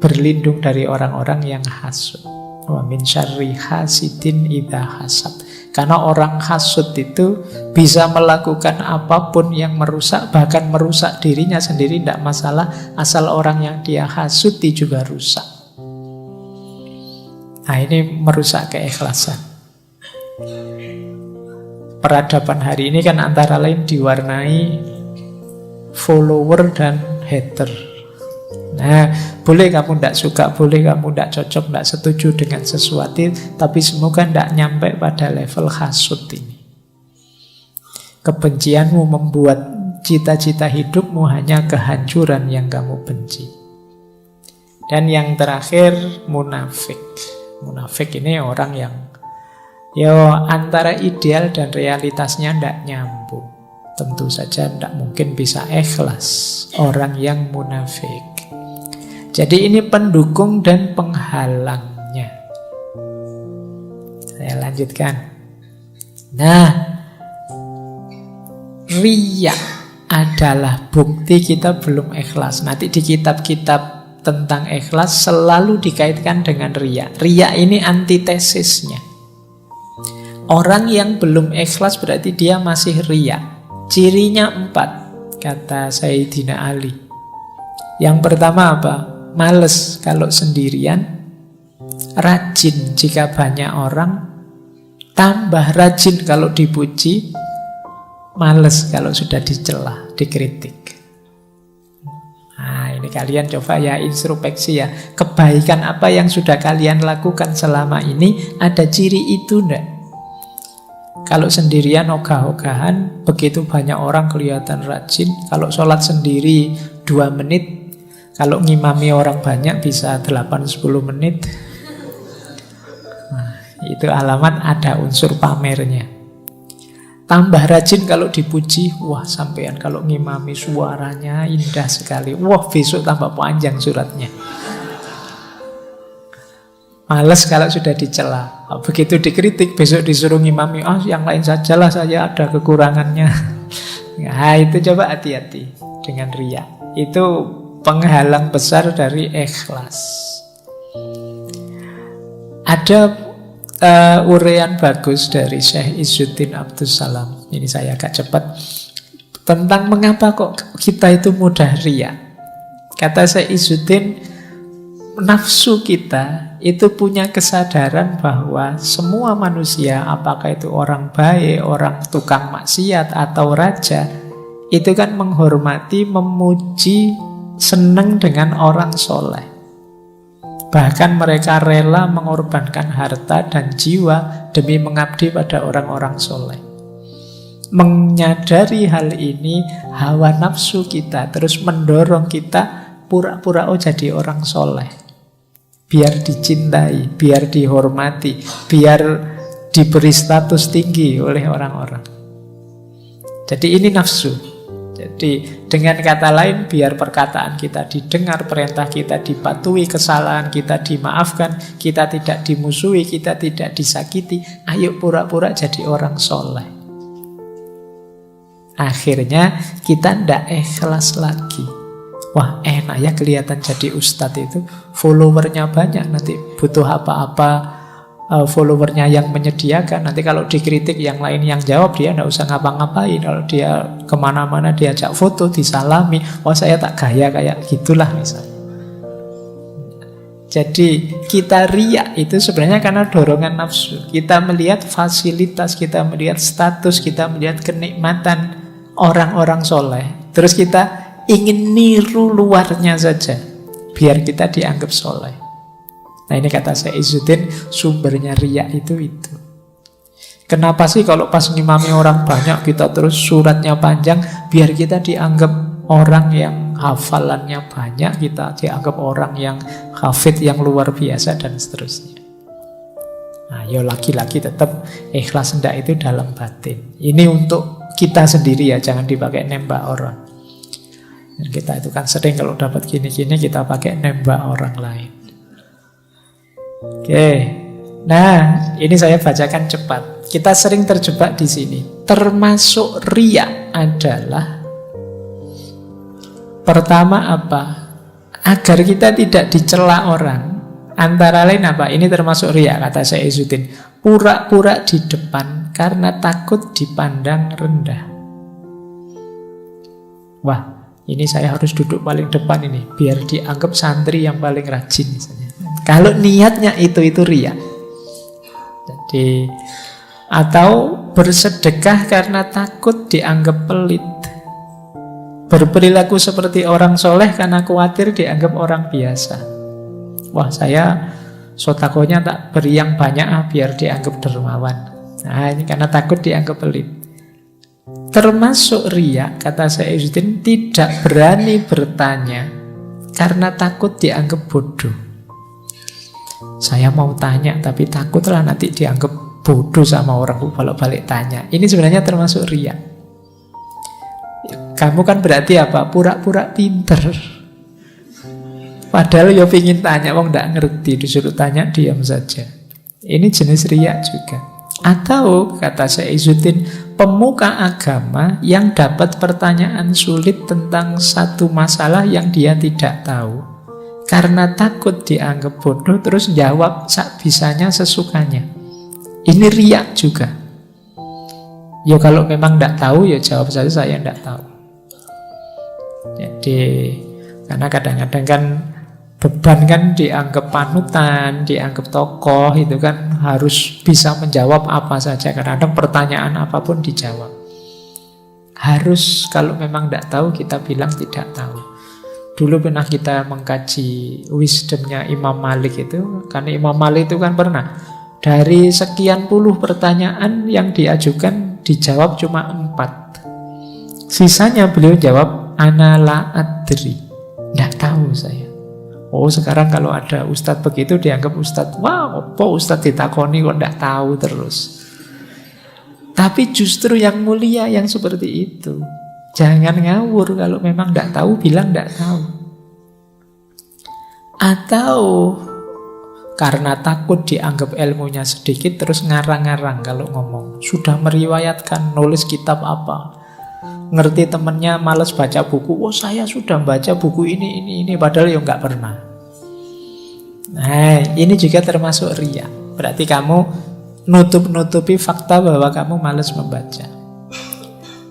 berlindung dari orang-orang yang hasud. Wa min syarri hasidin idza hasad. Karena orang hasud itu bisa melakukan apapun yang merusak, bahkan merusak dirinya sendiri tidak masalah, asal orang yang dia hasuti juga rusak. Nah, ini merusak keikhlasan. Peradaban hari ini kan antara lain diwarnai follower dan hater. Nah, boleh kamu tidak suka, boleh kamu tidak cocok, tidak setuju dengan sesuatu, tapi semoga tidak nyampe pada level hasud ini. Kebencianmu membuat cita-cita hidupmu hanya kehancuran yang kamu benci. Dan yang terakhir, munafik. Munafik ini orang yang antara ideal dan realitasnya tidak nyambung. Tentu saja tidak mungkin bisa ikhlas orang yang munafik. Jadi ini pendukung dan penghalangnya. Saya lanjutkan. Nah, riya adalah bukti kita belum ikhlas. Nanti di kitab-kitab tentang ikhlas selalu dikaitkan dengan riya. Riya ini antitesisnya. Orang yang belum ikhlas berarti dia masih riya. Cirinya 4, kata Sayyidina Ali. Yang pertama apa? Males kalau sendirian, rajin jika banyak orang, tambah rajin kalau dipuji, males kalau sudah dicela, dikritik. Nah, ini kalian coba ya introspeksi ya. Kebaikan apa yang sudah kalian lakukan selama ini, ada ciri itu enggak? Kalau sendirian ogah-ogahan, begitu banyak orang kelihatan rajin. Kalau sholat sendiri 2 menit, Kalau ngimami orang banyak bisa 8-10 menit. Nah, itu alamat ada unsur pamernya. Tambah rajin kalau dipuji. Wah, sampean kalau ngimami suaranya indah sekali. Wah, besok tambah panjang suratnya. Males kalau sudah dicela. Begitu dikritik, besok disuruh ngimami. Yang lain sajalah, saya ada kekurangannya. Nah, itu coba hati-hati dengan riya. Itu penghalang besar dari ikhlas. Ada uraian bagus dari Syekh Izzuddin Abdus Salam. Ini saya agak cepat. Tentang mengapa kok kita itu mudah riya. Kata Syekh Izzuddin, nafsu kita itu punya kesadaran bahwa semua manusia, apakah itu orang baik, orang tukang maksiat, atau raja, itu kan menghormati, memuji, senang dengan orang soleh. Bahkan mereka rela mengorbankan harta dan jiwa demi mengabdi pada orang-orang soleh. Menyadari hal ini, hawa nafsu kita terus mendorong kita pura-pura jadi orang soleh. Biar dicintai, biar dihormati, biar diberi status tinggi oleh orang-orang. Jadi ini nafsu. Jadi dengan kata lain, biar perkataan kita didengar, perintah kita dipatuhi, kesalahan kita dimaafkan, kita tidak dimusuhi, kita tidak disakiti, ayo pura-pura jadi orang soleh. Akhirnya kita tidak ikhlas lagi. Wah, enak ya kelihatan jadi ustadz itu, followernya banyak, nanti butuh apa-apa followernya yang menyediakan. Nanti kalau dikritik yang lain yang jawab, dia tidak usah ngapa-ngapain. Kalau dia kemana-mana diajak foto, disalami, wah saya tak gaya kayak gitulah misalnya. Jadi kita riya itu sebenarnya karena dorongan nafsu. Kita melihat fasilitas, kita melihat status, kita melihat kenikmatan orang-orang soleh. Terus kita ingin niru luarnya saja biar kita dianggap soleh. Nah, ini kata Syekh Izzuddin, sumbernya riya itu. Kenapa sih kalau pas ngimami orang banyak kita terus suratnya panjang? Biar kita dianggap orang yang hafalannya banyak, kita dianggap orang yang hafid yang luar biasa dan seterusnya. Nah, ya lagi-lagi tetap ikhlas hendak itu dalam batin. Ini untuk kita sendiri ya, jangan dipakai nembak orang. Dan kita itu kan sering kalau dapat gini-gini kita pakai nembak orang lain. Oke. Nah, ini saya bacakan cepat. Kita sering terjebak di sini. Termasuk riya adalah pertama apa? Agar kita tidak dicela orang. Antara lain apa? Ini termasuk riya kata Syekh Izzuddin. Pura-pura di depan karena takut dipandang rendah. Wah, ini saya harus duduk paling depan ini biar dianggap santri yang paling rajin misalnya. Kalau niatnya itu riya. Jadi atau bersedekah karena takut dianggap pelit. Berperilaku seperti orang soleh karena khawatir dianggap orang biasa. Wah, saya sotakonya tak beri yang banyak biar dianggap dermawan. Nah, ini karena takut dianggap pelit. Termasuk riya, kata Syekh Izzuddin, tidak berani bertanya karena takut dianggap bodoh. Saya mau tanya tapi takutlah nanti dianggap bodoh sama orang kalau balik tanya. Ini sebenarnya termasuk riya. Kamu kan berarti apa? Pura-pura pinter. Padahal ya pingin tanya, wong nggak ngerti, disuruh tanya diam saja. Ini jenis riya juga. Atau kata Syekh Izzuddin, pemuka agama yang dapat pertanyaan sulit tentang satu masalah yang dia tidak tahu, karena takut dianggap bodoh terus jawab sak bisanya sesukanya. Ini riya juga. Ya kalau memang tidak tahu ya jawab saja saya tidak tahu. Jadi karena kadang-kadang kan beban kan dianggap panutan, dianggap tokoh, itu kan harus bisa menjawab apa saja. Kadang-kadang pertanyaan apapun dijawab. Harus kalau memang tidak tahu kita bilang tidak tahu. Dulu pernah kita mengkaji wisdomnya Imam Malik itu. Karena Imam Malik itu kan pernah dari sekian puluh pertanyaan yang diajukan dijawab cuma 4. Sisanya beliau jawab ana la adri. Tidak tahu saya. Oh sekarang kalau ada ustadz begitu dianggap ustadz, wah apa ustadz ditakoni kok tidak tahu terus. Tapi justru yang mulia yang seperti itu. Jangan ngawur, kalau memang tidak tahu bilang tidak tahu. Atau karena takut dianggap ilmunya sedikit terus ngarang-ngarang kalau ngomong. Sudah meriwayatkan nulis kitab apa, ngerti temennya males baca buku, oh saya sudah baca buku ini, padahal ya nggak pernah. Nah ini juga termasuk riya. Berarti kamu nutup-nutupi fakta bahwa kamu males membaca.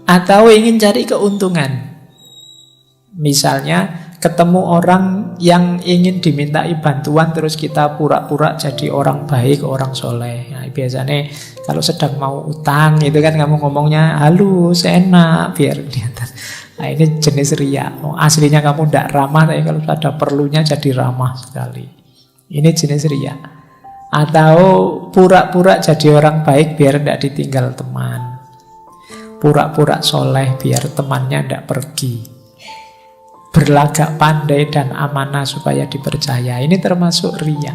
Atau ingin cari keuntungan. Misalnya ketemu orang yang ingin dimintai bantuan, terus kita pura-pura jadi orang baik, orang soleh. Nah, biasanya kalau sedang mau utang itu kan kamu ngomongnya halus, enak, biar kelihatan. Nah ini jenis riya. Aslinya kamu tidak ramah, tapi kalau ada perlunya jadi ramah sekali. Ini jenis riya. Atau pura-pura jadi orang baik biar tidak ditinggal teman. Pura-pura soleh biar temannya tidak pergi. Berlagak pandai dan amanah supaya dipercaya. Ini termasuk riya.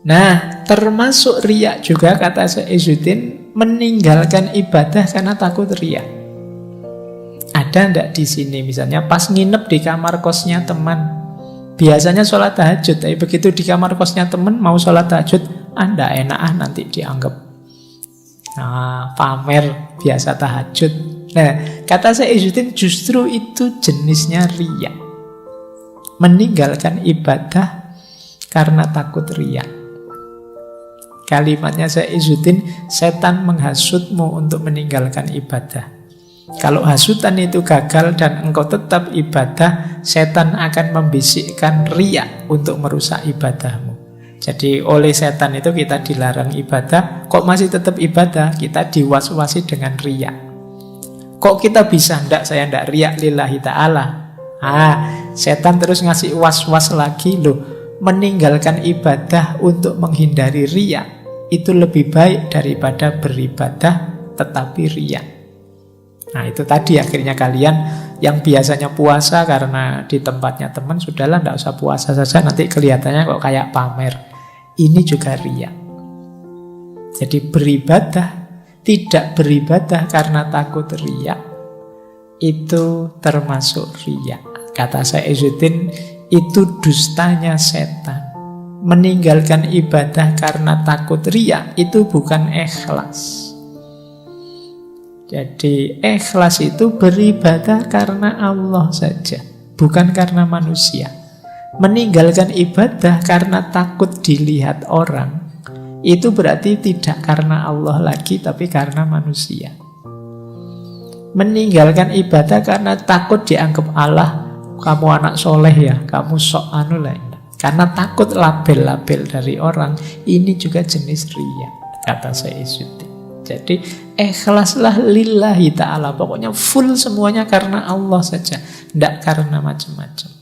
Nah, termasuk riya juga kata Syekh Izzuddin meninggalkan ibadah karena takut riya. Ada ndak di sini misalnya pas nginep di kamar kosnya teman, biasanya sholat tahajud, tapi begitu di kamar kosnya teman mau sholat tahajud, anda enak nanti dianggap pamer biasa tahajud. Nah, kata Syekh Izzuddin justru itu jenisnya riya. Meninggalkan ibadah karena takut riya. Kalimatnya Syekh Izzuddin, setan menghasutmu untuk meninggalkan ibadah. Kalau hasutan itu gagal dan engkau tetap ibadah, setan akan membisikkan riya untuk merusak ibadahmu. Jadi oleh setan itu kita dilarang ibadah, kok masih tetap ibadah, kita diwas-wasi dengan riya. Kok kita bisa? Ndak, saya ndak riya lillahi ta'ala. Setan terus ngasih was-was lagi loh. Meninggalkan ibadah untuk menghindari riya itu lebih baik daripada beribadah tetapi riya. Nah itu tadi akhirnya kalian yang biasanya puasa karena di tempatnya teman, sudahlah ndak usah puasa saja, nanti kelihatannya kok kayak pamer. Ini juga riya. Jadi beribadah, tidak beribadah karena takut riya, itu termasuk riya. Kata Syekh Izzuddin, itu dustanya setan. Meninggalkan ibadah karena takut riya itu bukan ikhlas. Jadi ikhlas itu beribadah karena Allah saja, bukan karena manusia. Meninggalkan ibadah karena takut dilihat orang, itu berarti tidak karena Allah lagi, tapi karena manusia. Meninggalkan ibadah karena takut dianggap Allah, kamu anak soleh ya, kamu sok anu lah. Karena takut label-label dari orang, ini juga jenis riya, kata Syekh Izzuddin. Jadi ikhlaslah lillahi ta'ala, pokoknya full semuanya karena Allah saja, tidak karena macam-macam.